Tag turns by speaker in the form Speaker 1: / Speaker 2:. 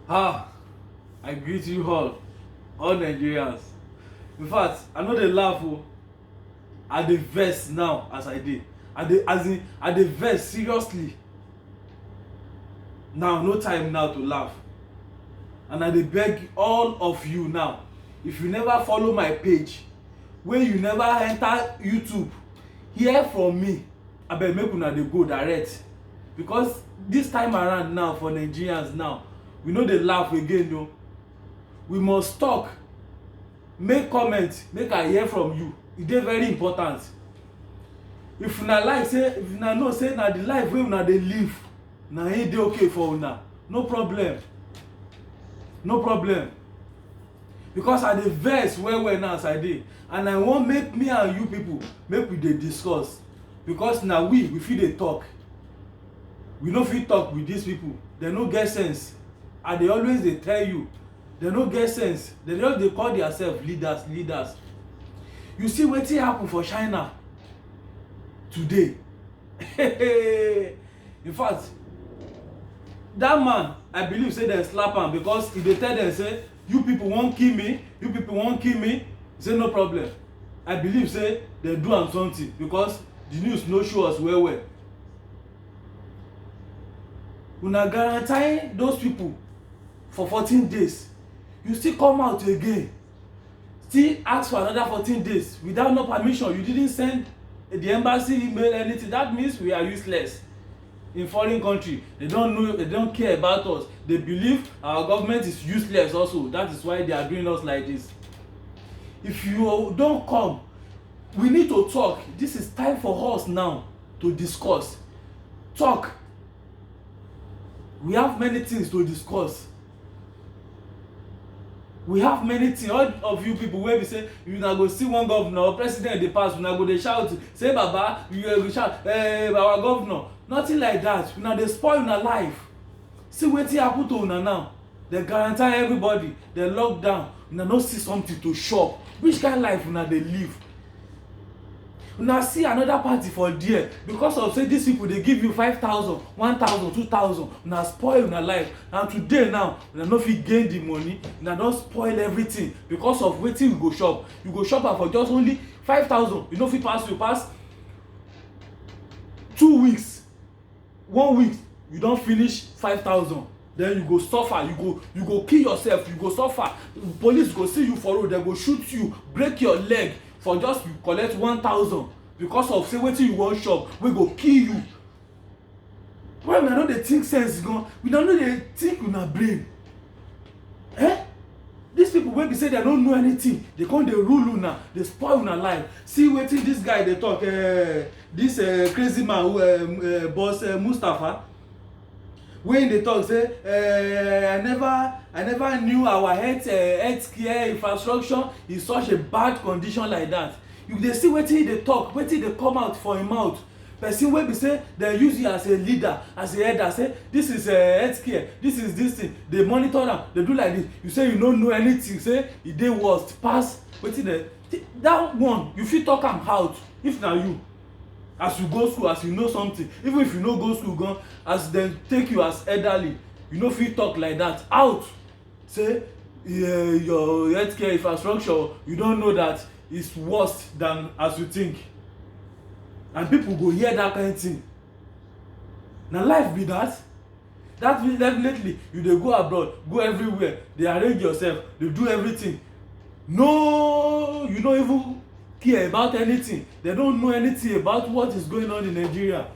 Speaker 1: Ah, I greet you all Nigerians. In fact, I no dey laugh o. I dey vex now as I dey. I dey vex seriously. Now no time now to laugh. And I dey beg all of you now, if you never follow my page, wey you never enter YouTube, hear from me, abeg make una dey go direct. Because this time around now for Nigerians now, we no dey laugh again o. We must talk, make comment, make I hear from you. E dey very important. If una like say, if una know say na the life wey una dey live na e dey okay for una, no problem. No problem. Because I dey vex well well now as I dey, and I wan make me and you people make we dey discuss. Because na we fit dey talk. We no fit talk with these people. Dem no get sense. I dey always dey tell you, dem no get sense. Dem just dey call theirself leaders. You see wetin happen for China today. In fact, that man, I believe say dem slap am because e dey tell dem say, you people wan kill me, you people wan kill me. Say no problem. I believe say dem do am something because the news no show us well well. Una guarantee those people for 14 days. You still come out again, still ask for another 14 days without no permission. You didn't send the embassy email, anything. That means we are useless in foreign country. They don't know, they don't care about us. They believe our government is useless also. That is why they are doing us like this. If you don't come, we need to talk. This is time for us now to discuss. Talk. We have many things to discuss. We have many things. All of you people wey be say you na go see one governor or president dey pass, una go dey shout say baba, you go shout our governor. Nothing like that. Una dey spoil una life. See wetin happen to una now. They guarantee everybody, they lock down. Una no see something to chop. Which kind life una dey live? Una see another party for there because of say these people dey give you 5,000, 1,000, 2,000. Una spoil una life. And today now, una no fit gain the money. Una don spoil everything because of wetin you go chop. You go chop am for just only 5,000. You no fit pass 2 weeks, 1 week. You don finish 5,000. Then you go suffer. You go kill yourself. You go suffer. Police go see you for road. They go shoot you, break your leg for just you collect 1,000 because of say wetin you wan chop wey go kill you. Well, una no dey think sense gan. Una no dey think una brain. These people wey be say dem no know anything, dey come dey rule una, dey spoil una life. See wetin this guy dey talk. This crazy man, boss Mustapha, wey dey talk say I never knew our healthcare infrastructure in such a bad condition like that. You dey see wetin he dey talk, wetin dey come out for him mouth. Person wey be say dem use you as a leader, as a elder, say this is healthcare, this is this thing, dey monitor am, dey do like this. You say you no know anything, say e dey worst pass wetin dem. That one you fit talk am out if na you. As you go school, as you know something, even if you no go school gan, as dem take you as elderly, you no fit talk like that out. Say your healthcare infrastructure, you don know that is worse than as you think. And people go hear that kind of thing. Na life be that. That means definitely you dey go abroad, go everywhere, dey arrange yourself, dey do everything. No, you no even care about anything. They don't know anything about what is going on in Nigeria.